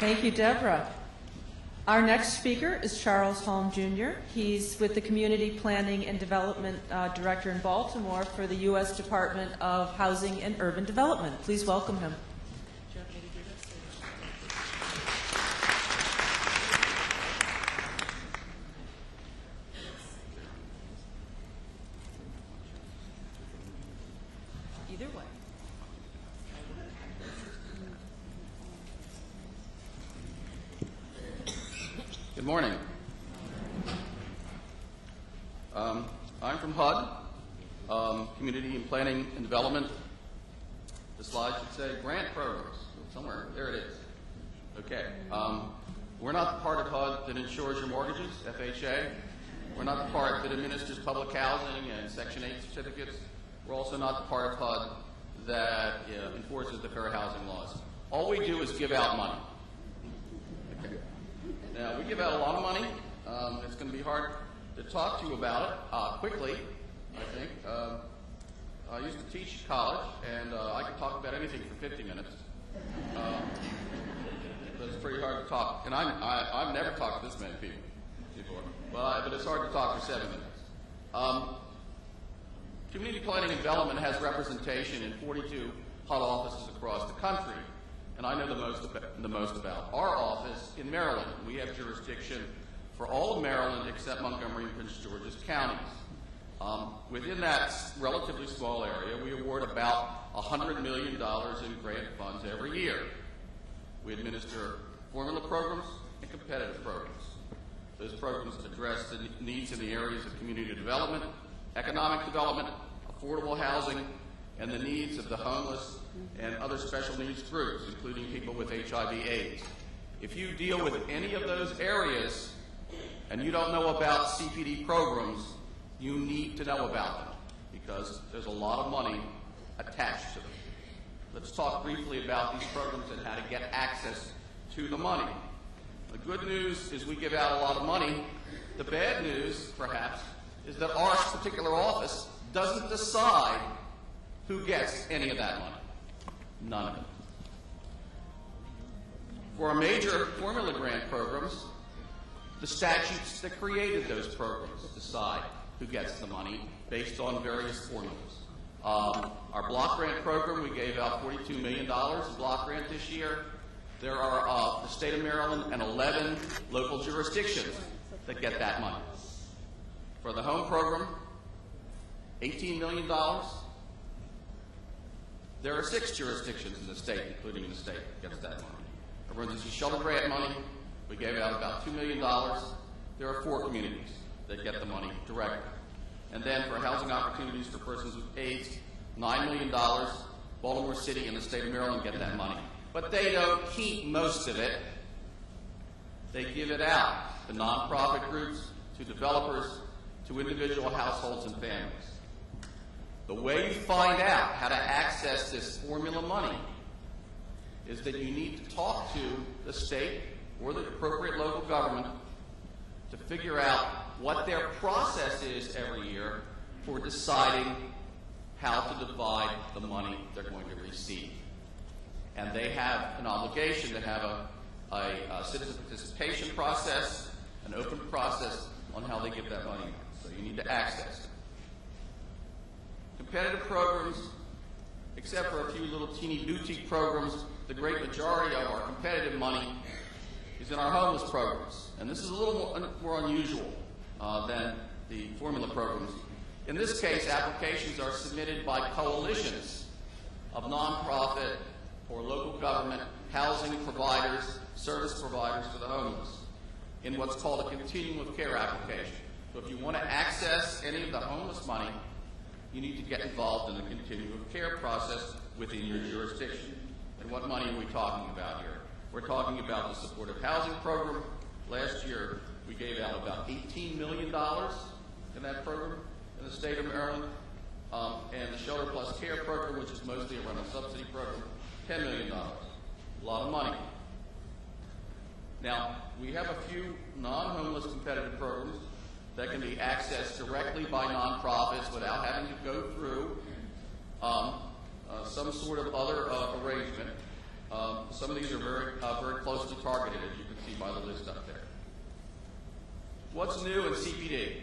Thank you, Deborah. Our next speaker is Charles Holm Jr. He's with the Community Planning and Development Director in Baltimore for the U.S. Department of Housing and Urban Development. Please welcome him. Either way. Good morning. I'm from HUD, Community and Planning and Development. The slide should say grant programs. Somewhere, there it is. Okay. We're not the part of HUD that insures your mortgages, FHA. We're not the part that administers public housing and Section 8 certificates. We're also not the part of HUD that enforces the fair housing laws. All we do is give out money. Okay. Now, we give out a lot of money. It's going to be hard to talk to you about it quickly, I think. I used to teach college, and I could talk about anything for 50 minutes. But it's pretty hard to talk. And I've never talked to this many people before. But it's hard to talk for 7 minutes. Community Planning and Development has representation in 42 HUD offices across the country. And I know the most about our office in Maryland. We have jurisdiction for all of Maryland except Montgomery and Prince George's counties. Within that relatively small area, we award about $100 million in grant funds every year. We administer formula programs and competitive programs. Those programs address the needs in the areas of community development, economic development, affordable housing, and the needs of the homeless and other special needs groups, including people with HIV/AIDS. If you deal with any of those areas and you don't know about CPD programs, you need to know about them because there's a lot of money attached to them. Let's talk briefly about these programs and how to get access to the money. The good news is we give out a lot of money. The bad news, perhaps, is that our particular office doesn't decide who gets any of that money. None of it. For our major formula grant programs, the statutes that created those programs decide who gets the money based on various formulas. Our block grant program, we gave out $42 million in block grant this year. There are the state of Maryland and 11 local jurisdictions that get that money. For the home program, $18 million. There are 6 jurisdictions in the state, including the state, that gets that money. Emergency shelter grant money, we gave out about $2 million. There are 4 communities that get the money directly. And then for housing opportunities for persons with AIDS, $9 million. Baltimore City and the state of Maryland get that money. But they don't keep most of it. They give it out to nonprofit groups, to developers, to individual households and families. The way you find out how to access this formula money is that you need to talk to the state or the appropriate local government to figure out what their process is every year for deciding how to divide the money they're going to receive. And they have an obligation to have a citizen participation process, an open process on how they give that money. So you need to access it. Competitive programs, except for a few little teeny boutique programs, the great majority of our competitive money is in our homeless programs. And this is a little more unusual than the formula programs. In this case, applications are submitted by coalitions of nonprofit or local government housing providers, service providers for the homeless in what's called a continuum of care application. So if you want to access any of the homeless money, you need to get involved in the continuum of care process within your jurisdiction. And what money are we talking about here? We're talking about the supportive housing program. Last year, we gave out about $18 million in that program in the state of Maryland. And the Shelter Plus Care program, which is mostly a rental subsidy program, $10 million. A lot of money. Now, we have a few non-homeless competitive programs that can be accessed directly by nonprofits without having to go through some sort of other arrangement. Some of these are very closely targeted, as you can see by the list up there. What's new in CPD?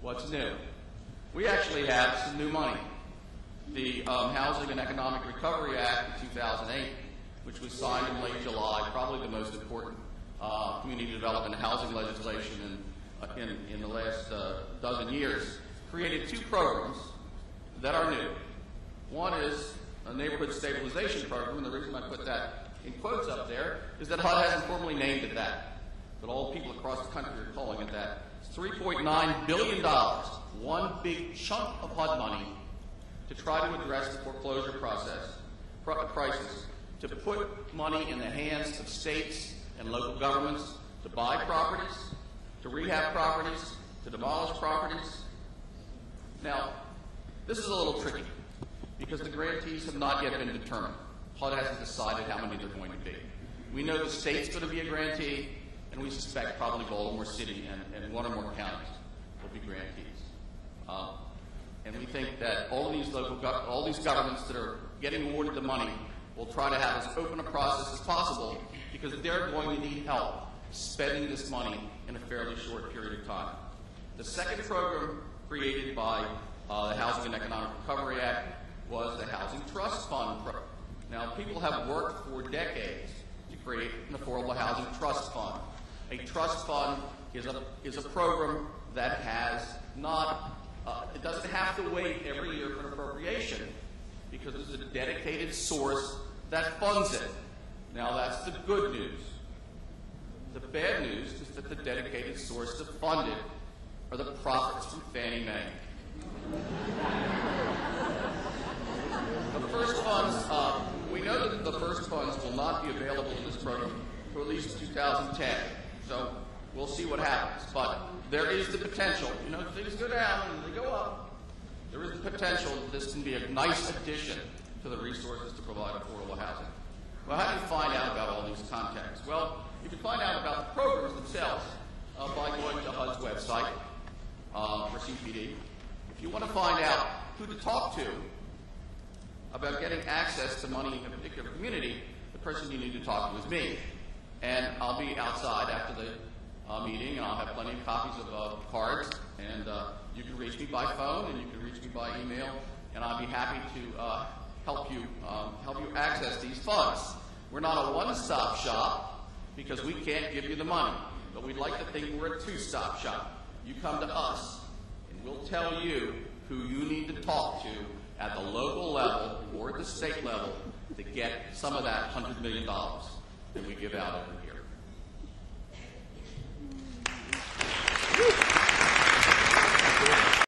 What's new? We actually have some new money. The Housing and Economic Recovery Act of 2008, which was signed in late July, probably the most important community development and housing legislation in the last dozen years, created two programs that are new. One is a neighborhood stabilization program, and the reason I put that in quotes up there is that HUD hasn't formally named it that, but all people across the country are calling it that. It's $3.9 billion, one big chunk of HUD money to try to address the foreclosure crisis, to put money in the hands of states and local governments to buy properties, to rehab properties, to demolish properties. Now, this is a little tricky because the grantees have not yet been determined. HUD hasn't decided how many they're going to be. We know the state's going to be a grantee, and we suspect probably Baltimore City and one or more counties will be grantees. And we think that all these governments that are getting awarded the money will try to have as open a process as possible because they're going to need help spending this money in a fairly short period of time. The second program created by the Housing and Economic Recovery Act was the Housing Trust Fund program. Now, people have worked for decades to create an affordable housing trust fund. A trust fund is a program that has not, it doesn't have to wait every year for an appropriation because it's a dedicated source that funds it. Now, that's the good news. The bad news is that the dedicated source to fund it are the profits from Fannie Mae. The first funds, we know that the first funds will not be available in this program for at least 2010. So we'll see what happens. But there is the potential. You know, things go down and they go up. There is the potential that this can be a nice addition to the resources to provide affordable housing. Well, how do you find out about all these contacts? Well, you can find out about the programs themselves by going to HUD's website for CPD. If you want to find out who to talk to about getting access to money in a particular community, the person you need to talk to is me. And I'll be outside after the meeting, and I'll have plenty of copies of cards, and you can reach me by phone, and you can reach me by email, and I'll be happy to help you access these funds. We're not a one-stop shop because we can't give you the money, but we'd like to think we're a two-stop shop. You come to us, and we'll tell you who you need to talk to at the local level or at the state level to get some of that $100 million that we give out every year.